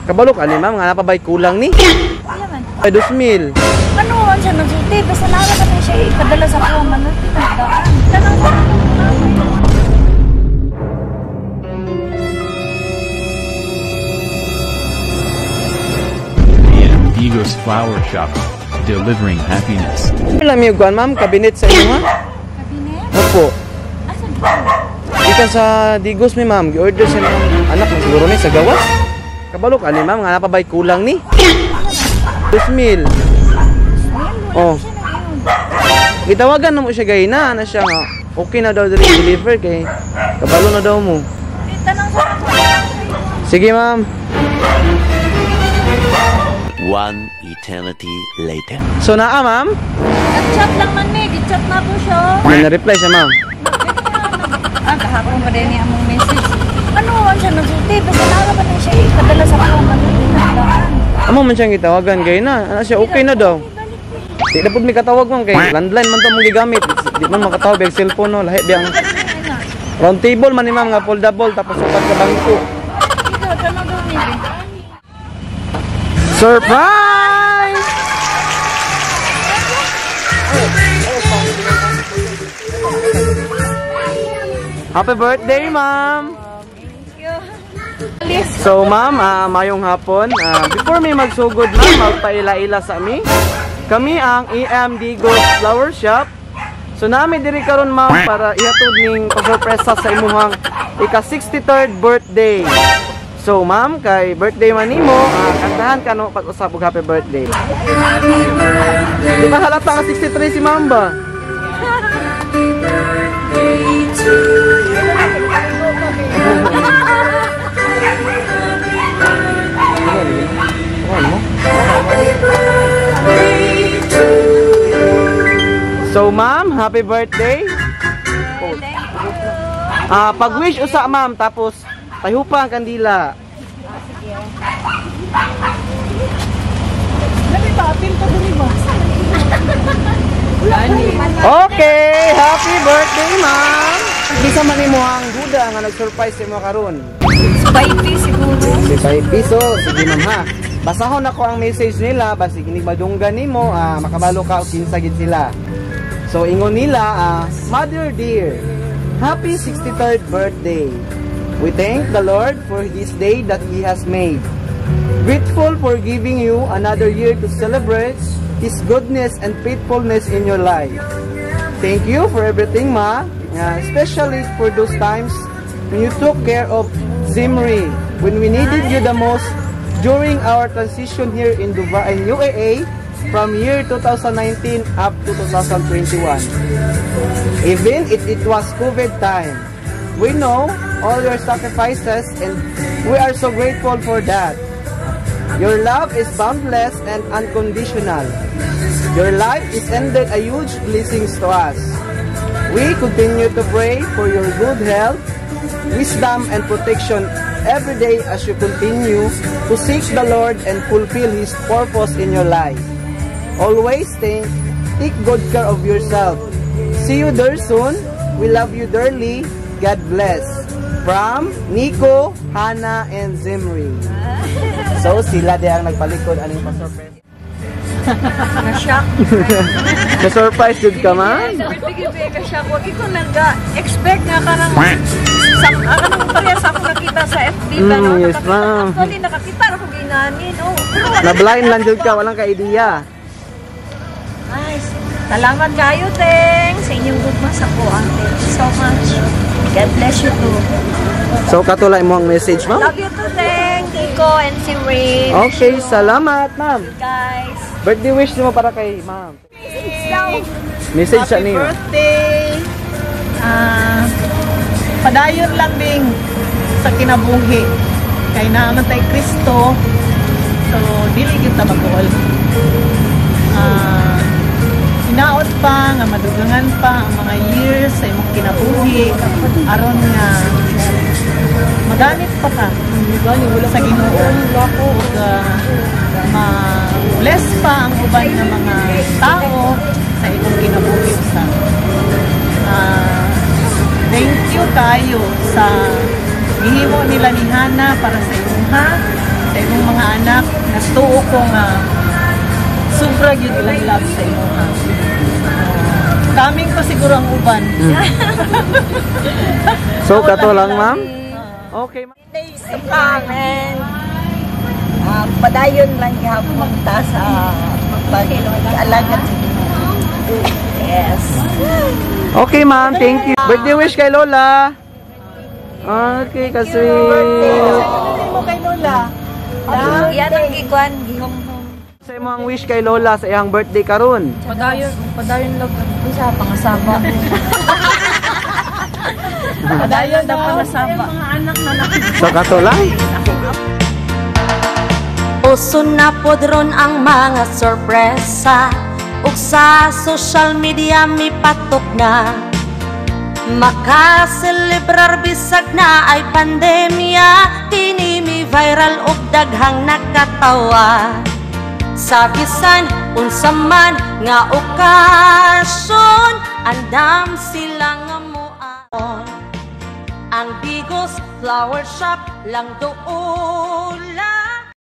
Kabalo ka ni ma'am, nga napabay kulang ni. Ay, 2,000. Ano man siya nagsulti? Basta nara ka siya ipadala sa ako. Manulti na daan. Tanang ko. Digos Flower Shop, delivering happiness. Alam niyo kuan ma'am, kabinet sa inyo ha? Kabinet? Opo. Asan dito? Ika sa Digos mi ma'am, gi-order sa mga anak mo siguro ni sa gawas. Kabalo ka ni ma'am, nga napabay kulang ni. 2,000. Oh. Gitawagan na mo siya gay na siya nga. Okay na daw deliver kay kabalo na daw mo. Tanang ko. Sige ma'am. One eternity later. So naa ma'am? Nag-chat lang man me. Git-chat na po siya. May na-reply siya ma'am. Kahapon pa din niya among message. Ano man siya nagsulti? Basta nara ka siya ipadala sa ako. Manulti na daan. Amo man siyang gitawagan kay na. Ana siya okay na daw. Di na pud mi katawag ma'am kay landline man to mong gigamit. Di man makatawag bag cellphone no, lahi biyang round table man ni ma'am nga foldable tapos upat ka bangko. Ikaw tanang daw ni. Surprise! Happy birthday, ma'am! So, ma'am, mayong hapon. Before may magsugod, ma'am, magpaila-ila sa amin. Kami ang EM Digos Flower Shop. So, namin diri karon ma'am, para ihatod ning pasurpresa sa imuhang ika-63rd birthday. So, ma'am, kay birthday man nimo, kantahan ka no pag-usap og happy birthday. Di ba halata ka 63 si ma'am ba? So, ma'am, happy birthday. Pag-wish usa, ma'am, tapos tayo pa ang kandila. Okay, happy birthday, ma'am. Bisa man nimo ang duda nga nag-surprise sa mo karon. 5 siguro. Si 5 piso, sige ma'am ha. Basahon ako ang message nila, basi kinig madunggan nimo, makabalo ka og kinsa gid sila. So ingon nila, Mother dear, happy 63rd birthday. We thank the Lord for this day that He has made. Grateful for giving you another year to celebrate His goodness and faithfulness in your life. Thank you for everything, Ma, especially for those times when you took care of Zimri, when we needed you the most during our transition here in Dubai and UAE from year 2019 up to 2021. Even if it was COVID time, we know all your sacrifices and we are so grateful for that. Your love is boundless and unconditional. Your life is ended a huge blessings to us. We continue to pray for your good health, wisdom and protection every day as you continue to seek the Lord and fulfill His purpose in your life. Always take good care of yourself. See you there soon. We love you dearly. God bless. From Nico, Hannah, and Zimri. So, sila di ang nagpalikod aning pa-surprise. Na-shock. Na-surprise yun ka, ma'am? Na-shock. Huwag ikaw nag-expect nga ka ng anong parehas ako nakita sa FB ba? Yes, ma'am. Actually, nakakita ako ginanin. Na-blind lang dyan ka. Walang ka-idea. Nice. Salamat kayo, Teng. Sa inyong goodness ako. Thank you so much. God bless you too. So, katulay mo ang message, ma'am? Love you too, Teng, Nico, and si Ray. Okay, salamat, ma'am. Guys. Birthday wish mo para kay ma'am. Message sa niyo. Happy birthday! Padayon lang ding sa kinabuhi. Kay naman tayo Kristo. So, dili gyud ta mag-uol. Hinaot pa, nga madugangan pa ang mga years sa imong kinabuhi. Aron nga magamit pa ka sa Ginoo ug ma-bless pa ang uban ng mga tao sa imong kinabuhi sa. Thank you kayo sa gihimo nila ni Hana para sa imong mga anak, natuo ko nga sobra gyud ilang love sa imo ha. Kaming pa siguro ang uban. So kato lang ma'am. Okay ma'am. Amen. Padayon lang gihapon ta sa pag-alaga sa Ginoo. Yes. Okay ma'am, thank you. Birthday wish kay Lola. Okay, ka-sweet. Mo kay Lola. Yan ang gikuan gihong Sa imo ang wish kay Lola sa iyang birthday karon. padayon lang sa pangasaba. Padayon na pangasaba. Mga anak na nakita. So kato lang. Uso na podron ang mga sorpresa ug sa social media mi patok na makaselebrar bisag na ay pandemya kini mi viral ug daghang nakatawa sa bisan unsa man nga okasyon andam sila nga muaon ang Bigos Flower Shop lang doon